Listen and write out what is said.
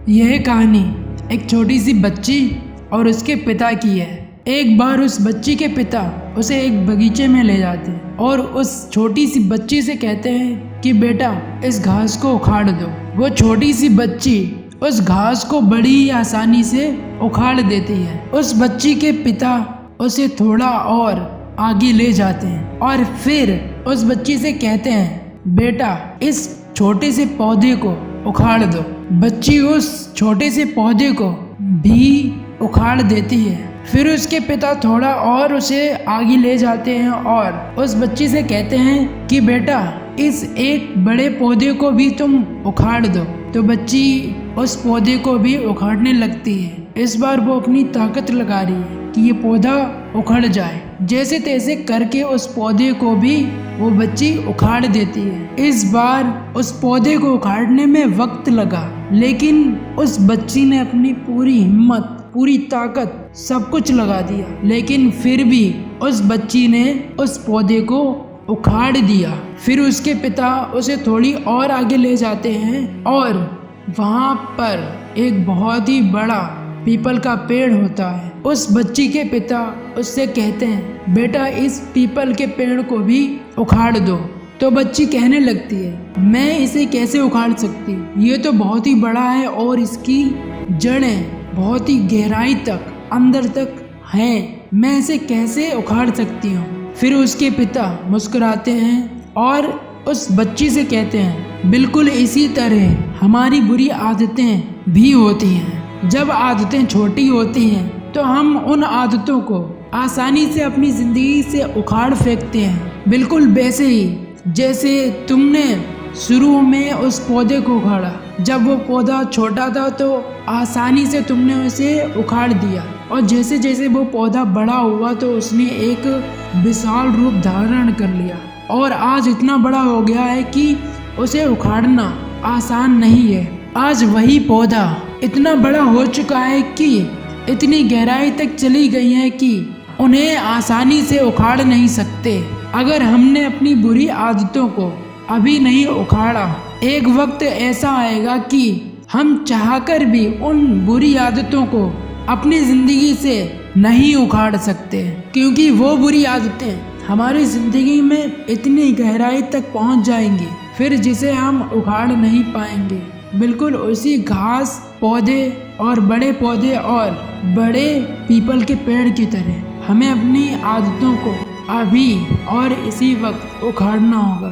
यह कहानी एक छोटी सी बच्ची और उसके पिता की है। एक बार उस बच्ची के पिता उसे एक बगीचे में ले जाते हैं और उस छोटी सी बच्ची से कहते हैं कि बेटा इस घास को उखाड़ दो। वो छोटी सी बच्ची उस घास को बड़ी ही आसानी से उखाड़ देती है। उस बच्ची के पिता उसे थोड़ा और आगे ले जाते हैं और फिर उस बच्ची से कहते हैं बेटा इस छोटे से पौधे को उखाड़ दो। बच्ची उस छोटे से पौधे को भी उखाड़ देती है। फिर उसके पिता थोड़ा और उसे आगे ले जाते हैं और उस बच्ची से कहते हैं कि बेटा इस एक बड़े पौधे को भी तुम उखाड़ दो। तो बच्ची उस पौधे को भी उखाड़ने लगती है। इस बार वो अपनी ताकत लगा रही है कि ये पौधा उखड़ जाए। जैसे तैसे करके उस पौधे को भी वो बच्ची उखाड़ देती है। इस बार उस पौधे को उखाड़ने में वक्त लगा, लेकिन उस बच्ची ने अपनी पूरी हिम्मत, पूरी ताकत, सब कुछ लगा दिया, लेकिन फिर भी उस बच्ची ने उस पौधे को उखाड़ दिया। फिर उसके पिता उसे थोड़ी और आगे ले जाते हैं और वहाँ पर एक बहुत ही बड़ा पीपल का पेड़ होता है। उस बच्ची के पिता उससे कहते हैं बेटा इस पीपल के पेड़ को भी उखाड़ दो। तो बच्ची कहने लगती है मैं इसे कैसे उखाड़ सकती हूँ, ये तो बहुत ही बड़ा है और इसकी जड़ें बहुत ही गहराई तक अंदर तक हैं, मैं इसे कैसे उखाड़ सकती हूँ। फिर उसके पिता मुस्कुराते हैं और उस बच्ची से कहते हैं बिल्कुल इसी तरह हमारी बुरी आदतें भी होती हैं। जब आदतें छोटी होती हैं तो हम उन आदतों को आसानी से अपनी ज़िंदगी से उखाड़ फेंकते हैं। बिल्कुल वैसे ही जैसे तुमने शुरू में उस पौधे को उखाड़ा। जब वो पौधा छोटा था तो आसानी से तुमने उसे उखाड़ दिया और जैसे जैसे वो पौधा बड़ा हुआ तो उसने एक विशाल रूप धारण कर लिया और आज इतना बड़ा हो गया है कि उसे उखाड़ना आसान नहीं है। आज वही पौधा इतना बड़ा हो चुका है कि इतनी गहराई तक चली गई है कि उन्हें आसानी से उखाड़ नहीं सकते। अगर हमने अपनी बुरी आदतों को अभी नहीं उखाड़ा, एक वक्त ऐसा आएगा कि हम चाहकर भी उन बुरी आदतों को अपनी ज़िंदगी से नहीं उखाड़ सकते, क्योंकि वो बुरी आदतें हमारी ज़िंदगी में इतनी गहराई तक पहुंच जाएंगी फिर जिसे हम उखाड़ नहीं पाएंगे। बिल्कुल उसी घास पौधे और बड़े पौधे और बड़े पीपल के पेड़ की तरह हमें अपनी आदतों को अभी और इसी वक्त उखाड़ना होगा।